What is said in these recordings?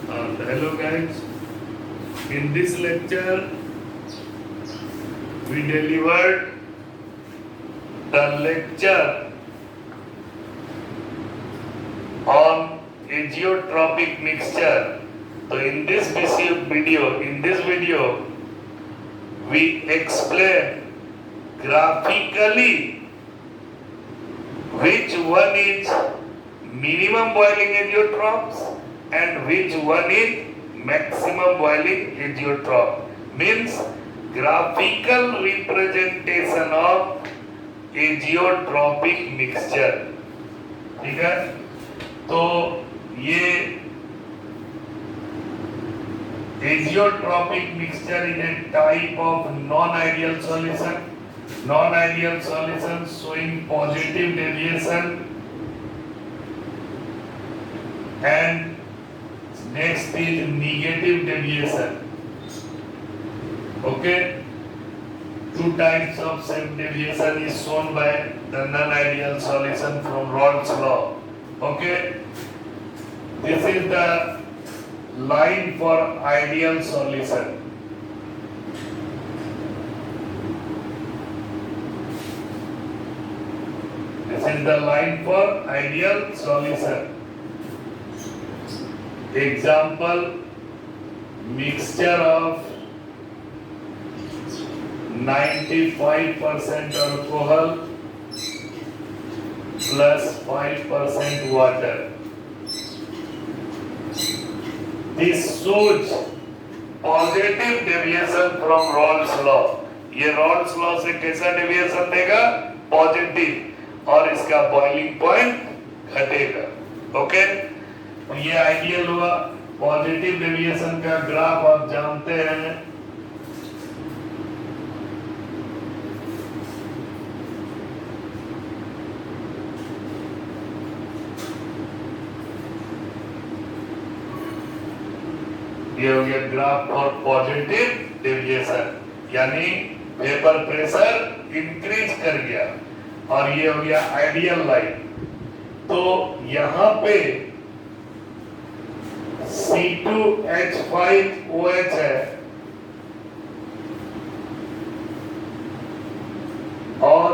Hello guys, in this lecture we delivered the lecture on azeotropic mixture. So in this video we explain graphically which one is minimum boiling azeotrops and which one is maximum boiling azeotrop. Means graphical representation of azeotropic mixture. ठीक है, तो ये azeotropic mixture is a type of non-ideal solution. Non-ideal solution showing positive deviation, and next is negative deviation. Okay, two types of same deviation is shown by the non-ideal solution from Raoult's law. Okay, this is the line for ideal solution. This is the line for ideal solution. Example, mixture of 95% alcohol plus 5% water. This shows positive deviation from Raoult's law. ये Raoult's law से कैसा deviation देगा? Positive, और इसका boiling point घटेगा. Okay, ये ideal हुआ. Positive deviation का ग्राफ आप जानते हैं. ये हो गया ग्राफ फॉर पॉजिटिव डेविएशन, यानी वेपर प्रेशर इंक्रीज कर गया, और ये हो गया आइडियल लाइन. तो यहां पे C2H5OH है और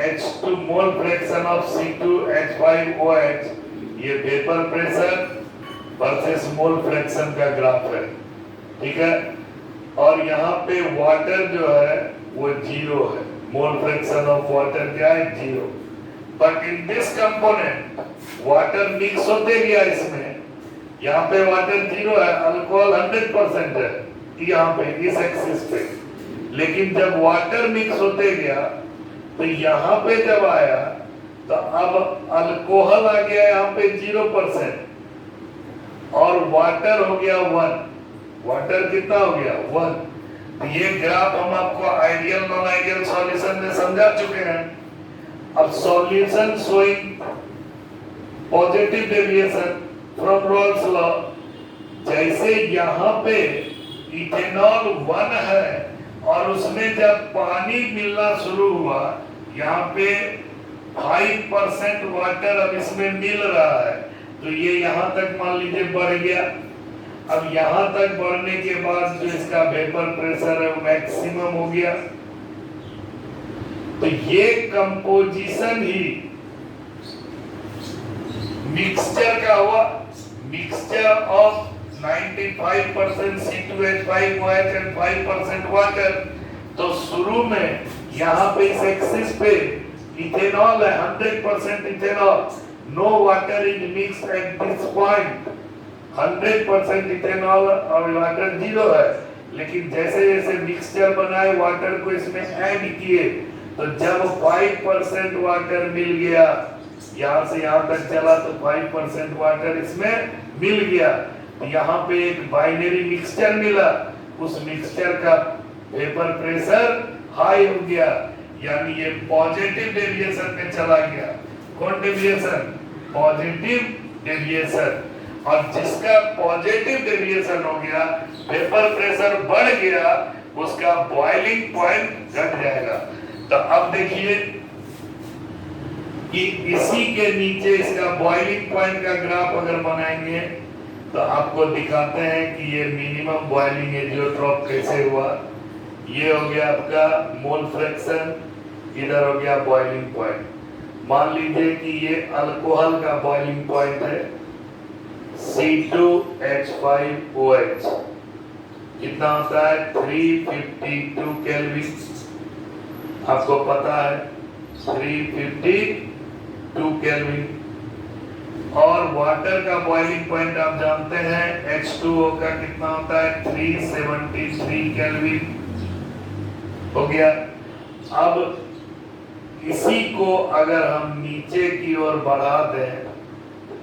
H2 mole fraction of C2H5OH, ये vapour pressure versus mole fraction का ग्राफ है. ठीक है, और यहाँ पे वाटर जो है वो जीरो है. मोल फ्रैक्शन ऑफ वाटर क्या है? Zero. But in this component water mix होते गया. इसमें यहाँ पे वाटर जीरो है, अल्कोहल 100% है यहाँ पे इस एक्सिस पे. लेकिन जब वाटर मिक्स होते गया तो यहाँ पे जब आया तो अब अल्कोहल आ गया यहाँ पे 0% और वाटर हो गया 1. वाटर कितना हो गया? 1. तो ये ग्राफ हम आपको आइडियल नॉन आइडियल सॉल्यूशन में समझा चुके हैं. अब solution showing positive deviation from Rawls law, जैसे यहाँ पे इथेनॉल 1 है और उसमें जब पानी मिलना शुरू हुआ, यहाँ पे 5% वाटर अब इसमें मिल रहा है, तो ये यहाँ तक मान लीजिए बढ़ गया. अब यहाँ तक बढ़ने के बाद जो इसका वेपर प्रेशर है वो मैक्सिमम हो गया. तो ये कंपोजिशन ही मिक्सचर का हुआ. Mixture of 95% C2H5OH and 5% water. तो शुरू में यहाँ पे इस एक्सिस पे इथेनॉल है, 100% ethanol. No water is mixed at this point. 100% ethanol और वाटर जीरो है. लेकिन जैसे जैसे मिक्सचर बनाए, वाटर को इसमें ऐड किए, तो जब 5% वाटर मिल गया, यहाँ से यहाँ तक चला तो 5% वाटर इसमें मिल गया. यहाँ पे एक बाइनरी मिक्सचर मिला, उस मिक्सचर का वेपर प्रेशर हाई हो गया, यानी ये पॉजिटिव डेविएशन में चला गया. कौन डेविएशन? Positive deviation. और जिसका पॉजिटिव डेविएशन हो गया, वेपर प्रेशर बढ़ गया, उसका बॉइलिंग पॉइंट घट जाएगा. तो अब देखिए कि इसी के नीचे इसका बॉइलिंग पॉइंट का ग्राफ अगर बनाएंगे तो आपको दिखाते हैं कि ये मिनिमम बॉइलिंग एजियोट्रॉप कैसे हुआ। ये हो गया आपका मोल फ्रैक्शन, इधर हो गया बॉइलिंग पॉइंट। मान लीजिए कि ये अल्कोहल का बॉइलिंग पॉइंट है C2H5OH, कितना होता है 352 केल्विन, आपको पता है 352 केल्विन। और वाटर का बॉइलिंग पॉइंट आप जानते हैं H2O का कितना होता है 373 केल्विन, हो गया। अब इसी को अगर हम नीचे की ओर बढ़ा दें,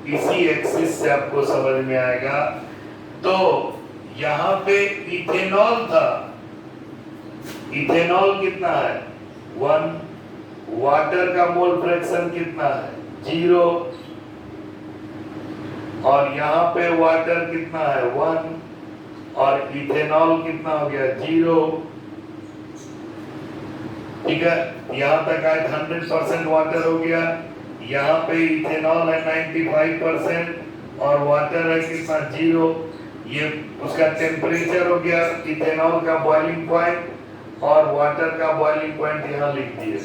इसी एक्सिस से आपको समझ में आएगा। तो यहाँ पे इथेनॉल था, इथेनॉल कितना है 1, वाटर का मोल फ्रैक्शन कितना है 0, और यहाँ पे वाटर कितना है 1 और इथेनॉल कितना हो गया 0। ठीक है, यहाँ तक आए 100% वाटर हो गया, यहाँ पे इथेनॉल है 95% और वाटर है कितना 0। ये उसका टेम्परेचर हो गया, इथेनॉल का बॉइलिंग पॉइंट और वाटर का बॉइलिंग पॉइंट यहाँ लिख दिए।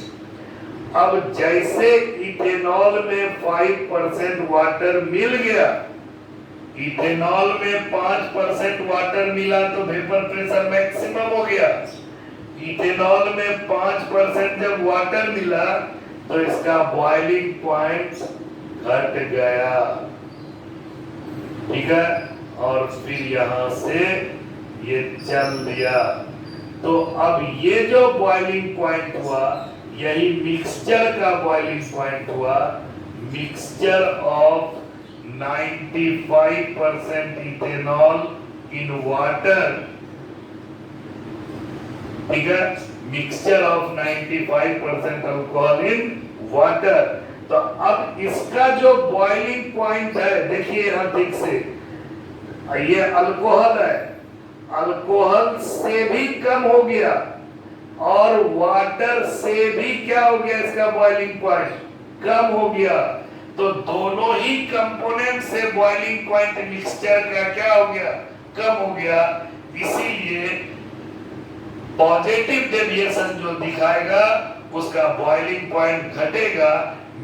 अब जैसे इथेनॉल में 5% वाटर मिल गया, इथेनॉल में 5% वाटर मिला तो वेपर प्रेशर मैक्सिमम हो गया। इथेनॉल में 5% जब वाटर मिला तो इसका बॉइलिंग पॉइंट घट गया, ठीक है, और फिर यहां से ये चल दिया। तो अब ये जो बॉइलिंग पॉइंट हुआ यही मिक्सचर का बॉइलिंग पॉइंट हुआ। Mixture of 95% ethanol in water, ठीक है, mixture of 95% alcohol in water. तो अब इसका जो बॉइलिंग पॉइंट है देखिए यहां ठीक से, ये अल्कोहल है, अल्कोहल से भी कम हो गया और वाटर से भी क्या हो गया, इसका बॉइलिंग पॉइंट कम हो गया। तो दोनों ही कंपोनेंट से बॉइलिंग पॉइंट मिक्सचर का क्या हो गया, कम हो गया। इसीलिए पॉजिटिव डेविएशन जो दिखाएगा उसका बॉइलिंग पॉइंट घटेगा,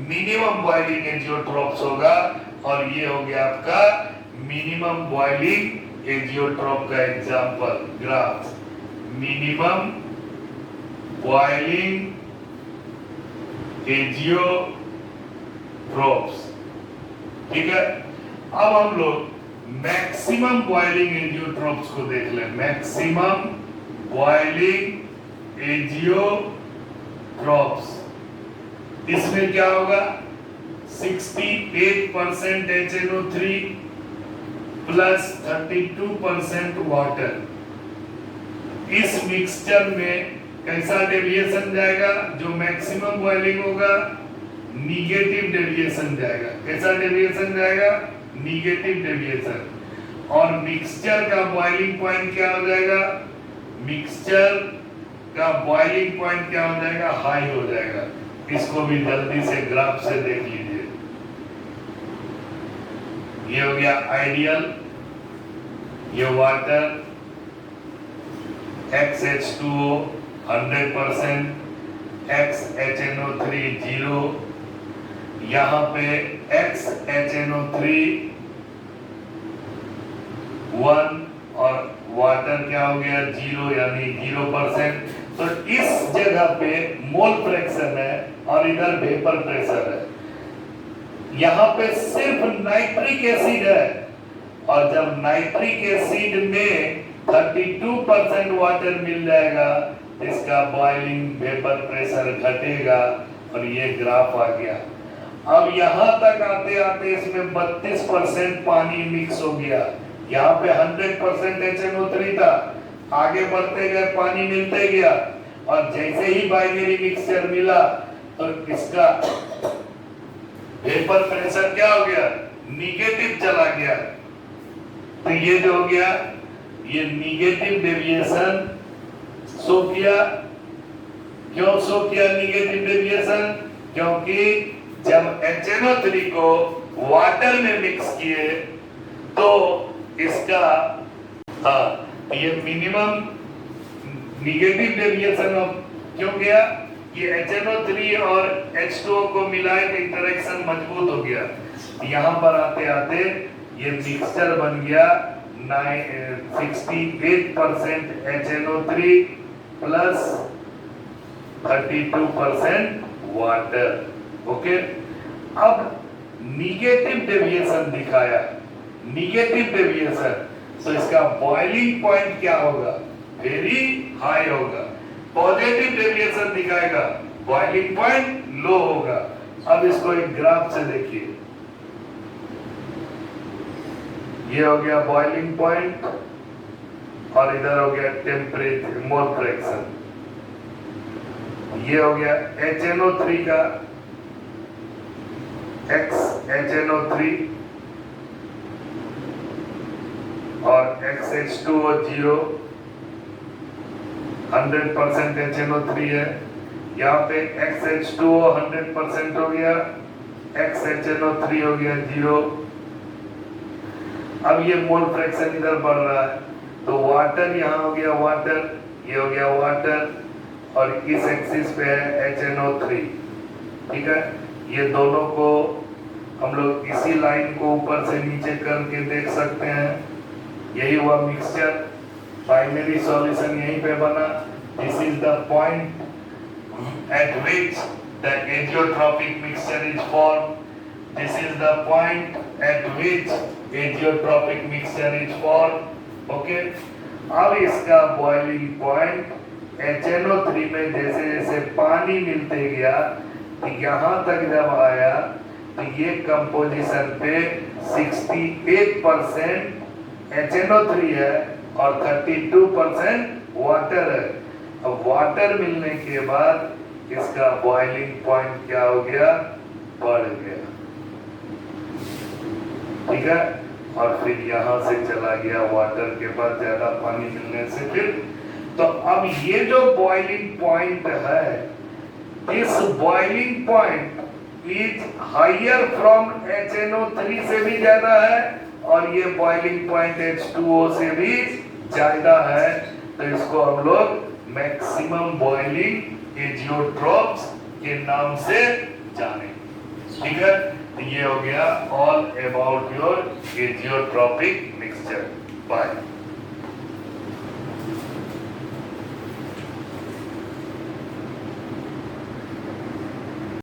मिनिमम बॉइलिंग एजियोट्रॉप्स होगा। और ये हो गया आपका मिनिमम बॉइलिंग एजियोट्रॉप का example graph, minimum boiling azeotropes, ठीक है। अब हम लोग मैक्सिमम बॉइलिंग एजियोट्रॉप्स को देख लें। मैक्सिमम बॉइलिंग एजियोट्रॉप्स, इसमें क्या होगा 68% HNO3 प्लस 32% वाटर। इस मिक्सचर में कैसा डेविएशन जाएगा, जो मैक्सिमम बॉइलिंग होगा निगेटिव डेविएशन जाएगा। कैसा डेविएशन जाएगा, निगेटिव डेविएशन। और मिक्सचर का बॉइलिंग पॉइंट क्या हो जाएगा, मिक्सचर का बॉइलिंग पॉइंट क्या हो जाएगा, हाई हो जाएगा। इसको भी जल्दी से ग्राफ से देख लीजिए। ये हो गया आइडियल, ये वाटर XH2O 100%, XHNO3 0, यहाँ पे XHNO3 1 और वाटर क्या हो गया 0, यानी 0%। तो इस जगह पे मोल फ्रैक्शन है और इधर वेपर प्रेशर है। यहाँ पे सिर्फ नाइट्रिक एसिड है, और जब नाइट्रिक एसिड में 32% वाटर मिल जाएगा इसका बॉइलिंग वेपर प्रेशर घटेगा, और ये ग्राफ आ गया। अब यहाँ तक आते आते इसमें 32% पानी मिक्स हो गया। यहाँ पे 100% HNO3 था, आगे बढ़ते गए पानी मिलते गया, और जैसे ही बाइनरी मिक्सचर मिला तो इसका वेपर प्रेशर क्या हो गया, निगेटिव चला गया। तो ये जो हो गया, ये निगेटिव डेविएशन शो किया। क्यों शो किया निगेटिव डेविएशन, क्योंकि जब HNO3 को वाटर में मिक्स किए तो इसका ये मिनिमम निगेटिव डेविएशन ऑफ क्यों गया? ये HNO3 और H2O को मिलाए तो इंटरेक्शन मजबूत हो गया। यहाँ पर आते आते ये मिक्सचर बन गया 68% HNO3 प्लस 32% वाटर। ओके, अब निगेटिव डेविएशन दिखाया, निगेटिव डेविएशन, तो इसका बॉइलिंग पॉइंट क्या होगा? वेरी हाई होगा। पॉजिटिव डेविएशन दिखाएगा, बॉइलिंग पॉइंट लो होगा। अब इसको एक ग्राफ से देखिए, ये हो गया बॉइलिंग पॉइंट और इधर हो गया टेम्परेचर मोल फ्रैक्शन। ये हो गया HNO3 का XHNO3 और XH2O 0, 100% HNO3 है। यहाँ पे XH2O 100% हो गया, XHNO3 हो गया 0। अब ये मोल फ्रैक्शन इधर बढ़ रहा है, तो वाटर यहाँ हो गया वाटर, ये हो गया वाटर, और इस एक्सिस पे है HNO3। ठीक है, ये दोनों को हम लोग इसी लाइन को ऊपर से नीचे करके देख सकते हैं। यही हुआ मिक्सचर, फाइनली सॉल्यूशन यहीं पे बना। This is the point eight which the azeotropic mixture is form. This is the point eight which azeotropic mixture is form. Okay, अब इसका बॉइलिंग पॉइंट HNO3 में जैसे जैसे पानी मिलते गया, तो यहाँ तक जब आया तो ये कंपोजिशन पे 68% HNO3 है और 32% वाटर है। अब वाटर मिलने के बाद इसका बॉइलिंग पॉइंट क्या हो गया? बढ़ गया। ठीक है, और फिर यहाँ से चला गया वाटर के बाद ज्यादा पानी मिलने से फिर। तो अब ये जो बॉइलिंग पॉइंट है, इस boiling point is higher from HNO3 से भी ज्यादा है और ये बॉइलिंग पॉइंट H2O से भी ज्यादा है। तो इसको हम लोग मैक्सिमम बॉइलिंग एजियोट्रॉप्स के नाम से जाने। ठीक है, ये हो गया all about your azeotropic mixture. Bye.